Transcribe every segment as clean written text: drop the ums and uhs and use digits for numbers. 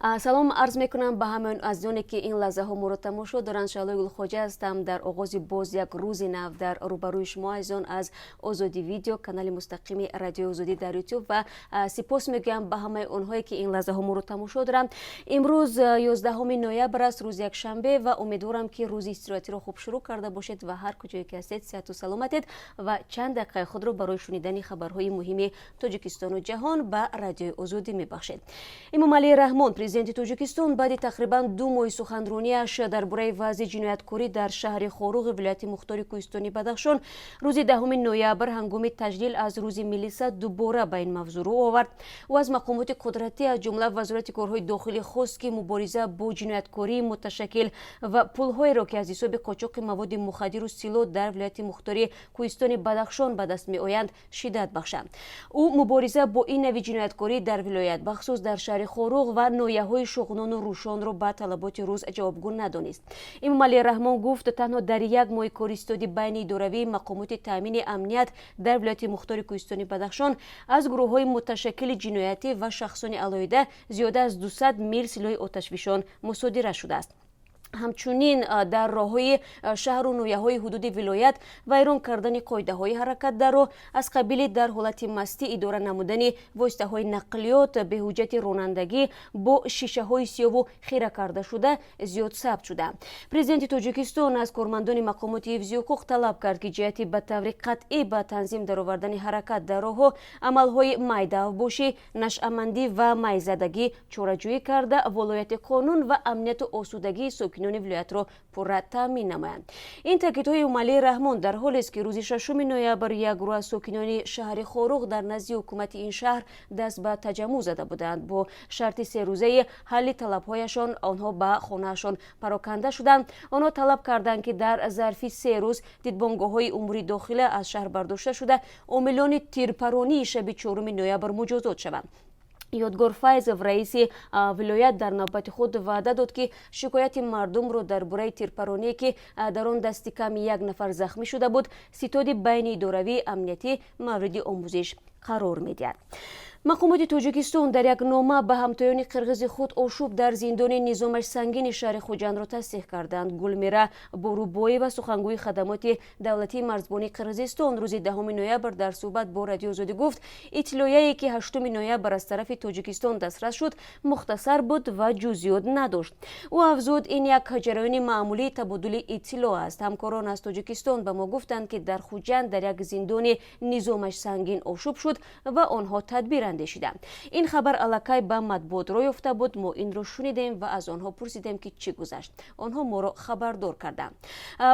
салом арз мекунам ба ҳамаён азизоне ки ин лаҳзаҳо моро тамошо доранд. Шалои Гулхоҷа ҳастам дар оғози боз як рӯзи нав дар рӯбарӯи шумо азизон аз Озодӣ видео, канали мустақими радиои Озодӣ дар YouTube ва сипос мегӯям ба ҳамаи онҳое ки ин лаҳзаҳо моро тамошо доранд. Имрӯз 11 ноябр аст, рӯзи якшанбе ва умедворам ки рӯзи истироҳатиро хуб шурӯъ карда бошед ва ҳар куҷое ки ҳастед сеҳату саломатед ва чанд дақиқаи худро барои шунидани хабарҳои муҳими Тоҷикистону ҷаҳон ба радиои Озодӣ мебахшед. Эмомалӣ Раҳмон, президенти Тоҷикистон, баъди тақрибан 2 моҳи суханронияш дар бораи вазъи ҷинояткорӣ дар шаҳри Хоруғи вилояти Мухтори Кӯҳистони Бадахшон рӯзи 10 ноябр ҳангоми таҷлил аз рӯзи милиса дубора ба ин мавзӯъ рӯ овард. ӯ аз мақомоти қудратӣ аз ҷумла Вазорати корҳои дохилӣ хост ки мубориза бо ҷинояткории муташаккил ва пулҳоеро ки аз ҳисоби қочоқи маводи мухаддиру сило дар вилояти Мухтори Кӯҳистони Бадахшон ба даст меоянд шиддат бахшанд. ӯ мубориза бо ин нави ҷинояткорӣ дар вилоят бахусус дар шаҳри Хоруғ ва ноҳияҳои Шуғнону Рӯшонро ба талаботи рӯз ҷавобгӯ надонист. Эмомалӣ Раҳмон гуфт, танҳо дар як моҳи кори истоди байни идоравии мақомоти таъмини амният дар вилояти Мухтори Кӯҳистони Бадахшон аз гурӯҳҳои муташаккили ҷиноятӣ ва шахсони алоҳида зиёда аз 200 мил силоҳи оташфишон мусодира шудааст. ҳамчунин дар роҳҳои шаҳру ноҳияҳои ҳудуди вилоят вайрон кардани қоидаҳои ҳаракат дар роҳ, аз қабили дар ҳолати мастӣ идора намудани воситаҳои нақлиёт беҳуҷҷати ронандагӣ бо шишаҳои сиёву хира карда шуда зиёд сабт шуда. Президенти Тоҷикистон аз кормандони мақомоти ҳифзи ҳуқуқ талаб кард ки ҷиҳати ба таври қатъӣ ба танзим даровардани ҳаракат дар роҳҳо, амалҳои майдавбошӣ, нашъамандӣ ва майзадагӣ чораҷӯӣ карда волояти қонун ва амнияти осудагии сокинони вилоятро пурра таъмин намоянд. Ин таъкидҳои Эмомалӣ Раҳмон дар ҳолест ки рӯзи 6 ноябр як гурӯҳ аз сокинони шаҳри Хоруғ дар назди ҳукумати ин шаҳр даст ба таҷаммӯъ зада буданд. Бо шарти серӯзаи ҳалли талабҳояшон онҳо ба хонаашон пароканда шуданд. онҳо талаб карданд ки дар зарфи 3 рӯз дидбонгоҳҳои умури дохила аз шаҳр бардошта шуда омилони тирпаронии шаби 4 ноябр муҷозот шаванд. Ёдгор Файзов, раиси вилоят, дар навбати худ ваъда дод ки шикояти мардумро дар бораи тирпароние ки дар он дасти ками як нафар захмӣ шуда буд, ситоди байни идоравии амнияти мавриди омӯзиш қарор медиҳад. мақомоти Тоҷикистон дар як нома ба ҳамтоёни қирғизи худ ошӯб дар зиндони низомаш сангини шаҳри Хуҷандро тасдиқ карданд. Гулмира Борубоева, сухангӯи хадамоти давлатии марзбонии Қирғизистон, рӯзи 10 ноябр дар суҳбат бо радиои Озодӣ гуфт, иттилояе ки 8 ноябр аз тарафи Тоҷикистон дастрас шуд мухтасар буд ва ҷузъиёт надошт. ӯ афзуд, ин як ҷараёни маъмулии табодули иттилоъ аст. ҳамкорон аз Тоҷикистон ба мо гуфтанд ки дар Хуҷанд дар як зиндони низомаш сангин ошӯб шуд ва онҳо тадбир андешиданд. ин хабар аллакай ба матбуот роҳ ёфта буд. мо инро шунидем ва аз онҳо пурсидем ки чӣ гузашт. онҳо моро хабардор карданд.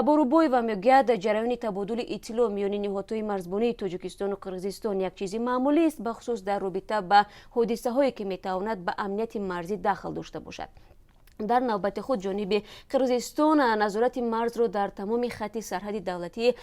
Борубоева мегӯяд, ҷараёни табодули иттилоъ миёни ниҳодҳои марзбонии Тоҷикистону Қирғизистон як чизи маъмулист, бахусус дар робита ба ҳодисаҳое ки метавонад ба амнияти марзӣ дахл дошта бошад. дар навбати худ ҷониби Қирғизистон назорати марзро дар тамоми хатти сарҳади давлатии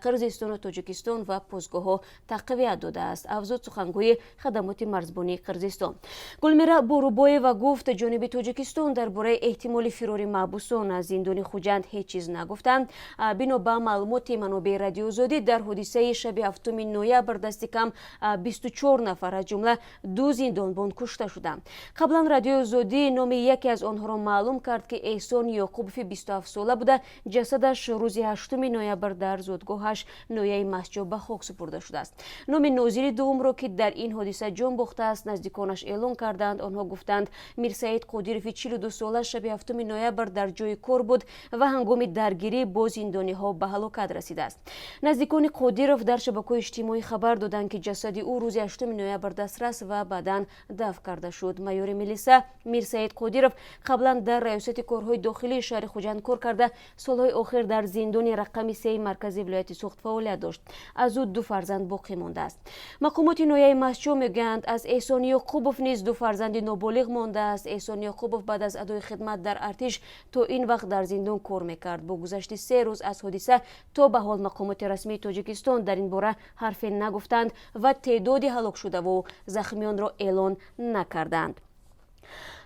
Қирғизистону Тоҷикистон ва постгоҳҳо тақвият додааст, афзуд сухангӯи хадамоти марзбонии Қирғизистон. Гулмира Борубоева гуфт, ҷониби Тоҷикистон дар бораи эҳтимоли фирори маҳбусон аз зиндони Хуҷанд ҳеҷ чиз нагуфтанд. бино ба маълумоти манобеи радиои Озодӣ, дар ҳодисаи шаби 7 ноябр дасти кам 24 нафар аз ҷумла 2 зиндонбон кушта шуданд. қаблан радиои Озодӣ номи яке аз онҳоро маълум кард ки Эҳсон Ёқубови 27 сола буда, ҷасадаш рӯзи 8 ноябр дар зодгоҳаш ноҳияи Масҷоб ба хок супурда шудааст. номи нозири дуввумро ки дар ин ҳодиса ҷон бохтааст наздиконаш эълон карданд. онҳо гуфтанд, Мирсаид Қодирови 42 сола шаби 7 ноябр дар ҷои кор буд ва ҳангоми даргирӣ бо зиндониҳо ба ҳалокат расидааст. наздикони Қодиров дар шабакаҳои иҷтимоӣ хабар доданд ки ҷасади ӯ рӯзи 8 ноябр дастрас ва баъдан дафн карда шуд. майёри милиса Мирсаид Қодиров қаблан дар раёсати корҳои дохилии шаҳри Хуҷанд кор карда, солҳои охир дар зиндони рақами 3 маркази вилояти Суғд фаъолият дошт. аз ӯ 2 фарзанд боқӣ мондааст. мақомоти ноҳияи Масҷоб мегӯянд, аз Эҳсон Ёқубов низ 2 фарзанди ноболиғ мондааст. Эҳсон Ёқубов баъд аз адои хидмат дар артиш то ин вақт дар зиндон кор мекард. бо гузашти 3 рӯз аз ҳодиса то ба ҳол мақомоти расмии Тоҷикистон дар ин бора ҳарфе нагуфтанд ва теъдоди ҳалокшудаву захмиёнро эълон накарданд.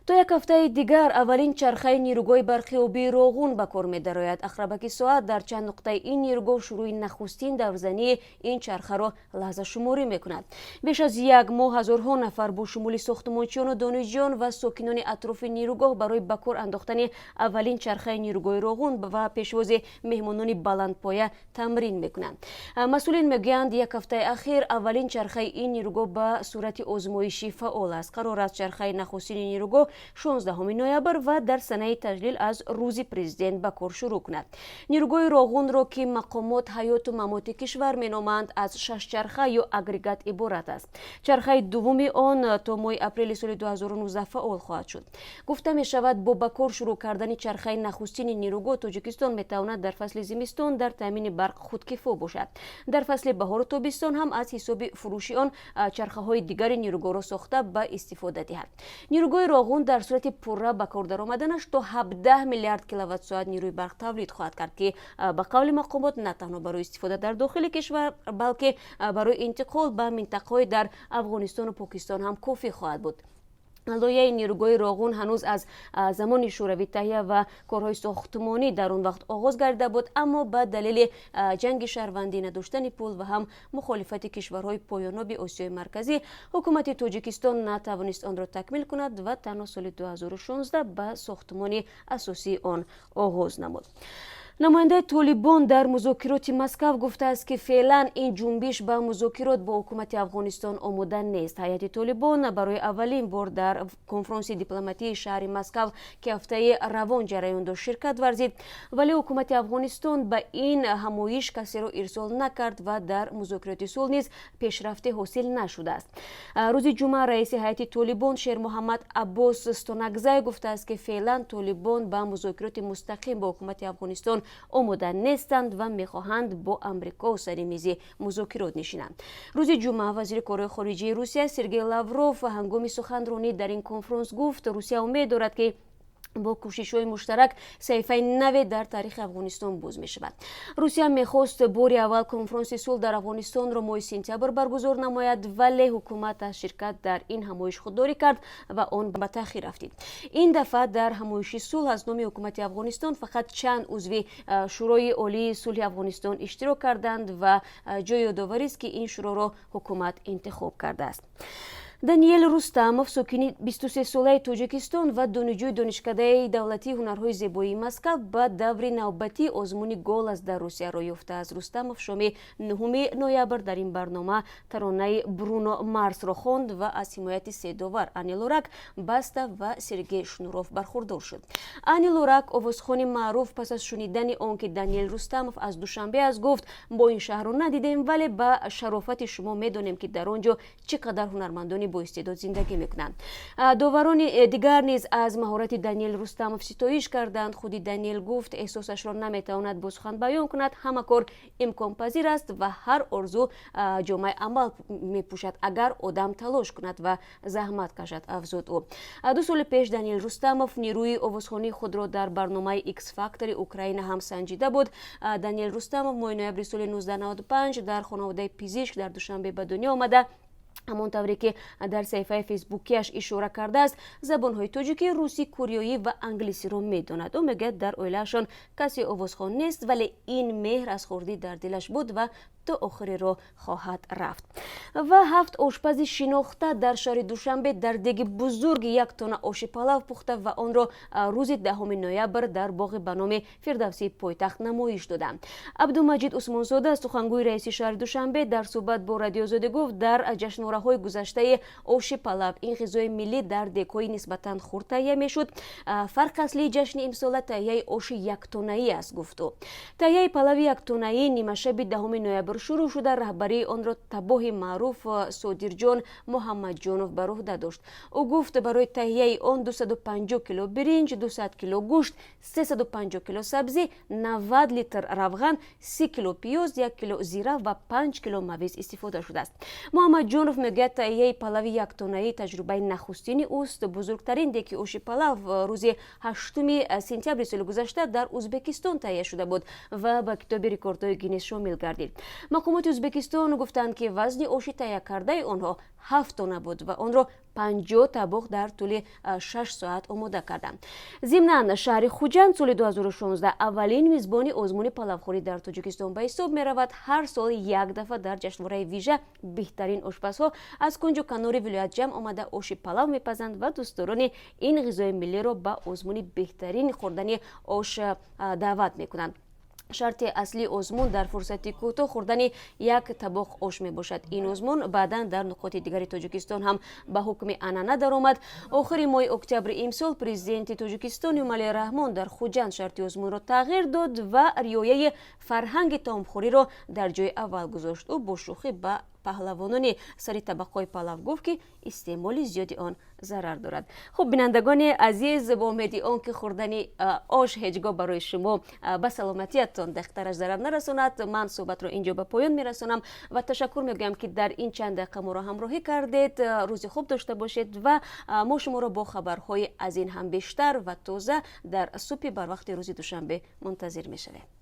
то як ҳафтаи дигар аввалин чархаи нирӯгоҳи барқиёбии роғун ба кор медарояд. Ахрабаки соат дар чанд нуқтаи ин нирӯгоҳ шурӯи нахустин даврзании ин чархаро лаҳзашуморӣ мекунад. Беш аз як моҳ ҳазорҳо нафар бо шумули сохтмончиёну донишҷӯён ва сокинони атрофи нирӯгоҳ барои ба кор андохтани аввалин чархаи нирӯгоҳи роғун ва пешвози меҳмонони баландпоя тамрин мекунанд. Масъулин мегӯянд як ҳафтаи ахир аввалин чархаи ин нирӯгоҳ ба сурати озмоишӣ фаъол аст. Қарор аст чархаи нахустини нирӯгоҳ 16 ноябр ва дар санаи таҷлил аз рӯзи президент ба кор шурӯъ кунад. Нирӯгоҳи роғунро ки мақомот ҳаёту мамоти кишвар меноманд аз 6 чарха ё агрегат иборат аст. Чархаи дуввуми он то моҳи апрели соли 2019 фаъол хоҳад шуд. Гуфта мешавад бо ба кор шурӯъ кардани чархаи нахустини нирӯгоҳ Тоҷикистон метавонад дар фасли зимистон дар таъмини барқ худкифо бошад. Дар фасли баҳору тобистон ҳам аз ҳисоби фурӯши он чархаҳои дигари нирӯгоҳро сохта ба истифода диҳад. Нирӯгоҳи роғун дар сурати пурра ба кор даромаданаш то 17 миллиард киловаттсоат нирӯи барқ тавлид хоҳад кард, ки ба қавли мақомот на танҳо барои истифода дар дохили кишвар, балки барои интиқол ба минтақаҳои дар Афғонистону Покистон ҳам кофӣ хоҳад буд. лоиҳаи нирӯгоҳи роғун ҳанӯз аз замони шӯравӣ таҳия ва корҳои сохтмонӣ дар он вақт оғоз гардида буд, аммо ба далели ҷанги шаҳрвандӣ, надоштани пул ва ҳам мухолифати кишварҳои поёноби Осиёи марказӣ ҳукумати Тоҷикистон натавонист онро такмил кунад ва танҳо соли 2016 ба сохтмони асосии он оғоз намуд. намояндаи Толибон дар музокироти Москав гуфтааст ки феълан ин ҷунбиш ба музокирот бо ҳукумати Афғонистон омода нест. ҳайати Толибон барои аввалин бор дар конфронси дипломатии шаҳри Москав ки ҳафтаи равон ҷараён дошт ширкат варзид, вале ҳукумати Афғонистон ба ин ҳамоиш касеро ирсол накард ва дар музокироти сулҳ низ пешрафтӣ ҳосил нашудааст. рӯзи ҷумъа раиси ҳайати Толибон Шермуҳаммад Аббос Стонакзай гуфтааст ки феълан Толибон ба музокироти мустақим бо ҳукумати Афғонистон омода нестанд ва мехоҳанд бо Амрико сари мизи музокирот нишинанд. рӯзи ҷумъа вазири корҳои хориҷии Русия Сергей Лавров ҳангоми суханронӣ дар ин конфронс гуфт Русия умед дорад ки бо кӯшишҳои муштарак саҳифаи наве дар таърихи Афғонистон боз мешавад. Русия мехост бори аввал конфронси сулҳ дар Афғонистонро моҳи сентябр баргузор намояд, вале ҳукумат аз ширкат дар ин ҳамоиш худдорӣ кард ва он ба таъхир рафтид. ин дафъа дар ҳамоиши сулҳ аз номи ҳукумати Афғонистон фақат чанд узви шӯрои олии сулҳи Афғонистон иштирок карданд ва ҷои ёдоварист ки ин шӯроро ҳукумат интихоб кардааст. Даниэл Рустамов, сокини 23-солаи Тоҷикистон ва донишҷӯи донишкадаи давлатии ҳунарҳои зебоии Москав ба даври навбатии озмуни «Голос» дар Русияро ёфтааст. Рустамов шоми 9 ноябр дар ин барнома таронаи Бруно Марсро хонд ва аз ҳимояти седовар Ани Лорак, Баста ва Сергей Шнуров бархурдор шуд. Ани Лорак, овозхони маъруф, пас аз шунидани он ки Даниэл Рустамов аз душанбе аст гуфт: бо ин шаҳрро надидем, вале ба шарофати шумо медонем ки дар он ҷо чӣ қадар ҳунармандони бо истеъдод зиндагӣ мекунанд. Доварони дигар низ аз маҳорати Даниэл Рустамов ситоиш карданд. худи Даниэл гуфт эҳсосашро наметавонад бо сухан баён кунад, ҳама кор имконпазир аст ва ҳар орзу ҷомаи амал мепӯшад агар одам талош кунад ва заҳмат кашад, афзуд ӯ. 2 соли пеш Даниэл Рустамов нирӯи овозхонии худро дар барномаи X-Factor Украина ҳам санҷида буд. Даниэл Рустамов моҳи ноябри соли 1995 дар хонаводаи пизишк дар Душанбе ба дунё омада. ҳамон тавре ки дар саҳифаи фейсбукиаш ишора кардааст, забонҳои тоҷикӣ, русӣ, кӯриёӣ ва англисиро медонад. ӯ мегӯяд дар оилаашон касе овозхон нест, вале ин меҳр аз хурдӣ дар дилаш буд ва то охиреро хоҳад рафт. ва 7 ошпази шинохта дар шаҳри Душанбе дар деги бузурги 1 тонна оши палав пухта ва онро рӯзи 10 ноябр дар боғи ба номи Фирдавсии пойтахт намоиш доданд. Абдумаҷид Усмонзода, сухангӯи раиси шаҳри Душанбе, дар суҳбат бо Радиои Озодӣ гуфт: дар ҷашнвораҳои гузаштаи оши палав ин ғизои миллӣ дар дегҳои нисбатан хурд таҳия мешуд. Фарқ аслии ҷашни имсола таҳияи оши 1 тоннаӣ аст, гуфт ӯ. Таҳияи палави 1 тоннаӣ нимашаби 10 ноябр шурӯъ шуда, раҳбарии онро табоҳи маъруф Содирҷон Муҳаммадҷонов ба ӯҳда дошт. ӯ гуфт барои таҳияи он 250 кило биринҷ, 200 кило гӯшт, 350 кило сабзӣ, 90 литр равған, 30 кило пиёз, 1 кило зира ва 5 кило мавиз истифода шудааст. Муҳаммадҷонов мегӯяд таҳияи палави 1 тоннаӣ таҷрубаи нахустини ӯст. Бузургтарин деги оши палав рӯзи 8 сентябри соли гузашта дар Узбекистон таҳия шуда буд ва ба китоби рекордҳои Гиннес шомил гардид. мақомоти ӯзбекистон гуфтанд ки вазни оши тайя кардаи онҳо 7 тонна буд ва онро 50 табуқ дар тӯли 6 соат омода карданд. зимнан шаҳри хуҷанд соли 2016 аввалин мизбони озмуни палавхӯрӣ дар тоҷикистон ба ҳисоб меравад. ҳар сол як дафъа дар ҷашнвораи вижа беҳтарин ошпазҳо аз кунҷу канори вилоят ҷамъ омада оши палав мепазанд ва дӯстдорони ин ғизои миллиро ба озмуни беҳтарини хӯрдани ош даъват мекунанд. шарти аслии озмун дар фурсати кӯтоҳ хӯрдани як табоқ ош мебошад. ин озмун баъдан дар нуқоти дигари тоҷикистон ҳам ба ҳукми анъана даромад. охири моҳи октябри имсол президенти тоҷикистон Эмомалӣ Раҳмон дар Хуҷанд шарти озмунро тағйир дод ва риояи фарҳанги таомхӯриро дар ҷои аввал гузошт. ӯ бо шӯхӣ ба паҳлавонони сари табақҳои палав гуфт ки истеъмоли зиёди он зарар дорад. хуб бинандагони азиз, бо умеди он ки хӯрдани ош ҳеҷ гоҳ барои шумо ба саломатиятон дақиқараш зарар нарасонад, ман суҳбатро инҷо ба поён мерасонам ва ташаккур мегӯям ки дар ин чанд дақиқа моро ҳамроҳӣ кардед. рӯзи хуб дошта бошед ва мо шуморо бо хабарҳои аз ин ҳам бештар ва тоза дар субҳи барвақти рӯзи душанбе мунтазир мешавем.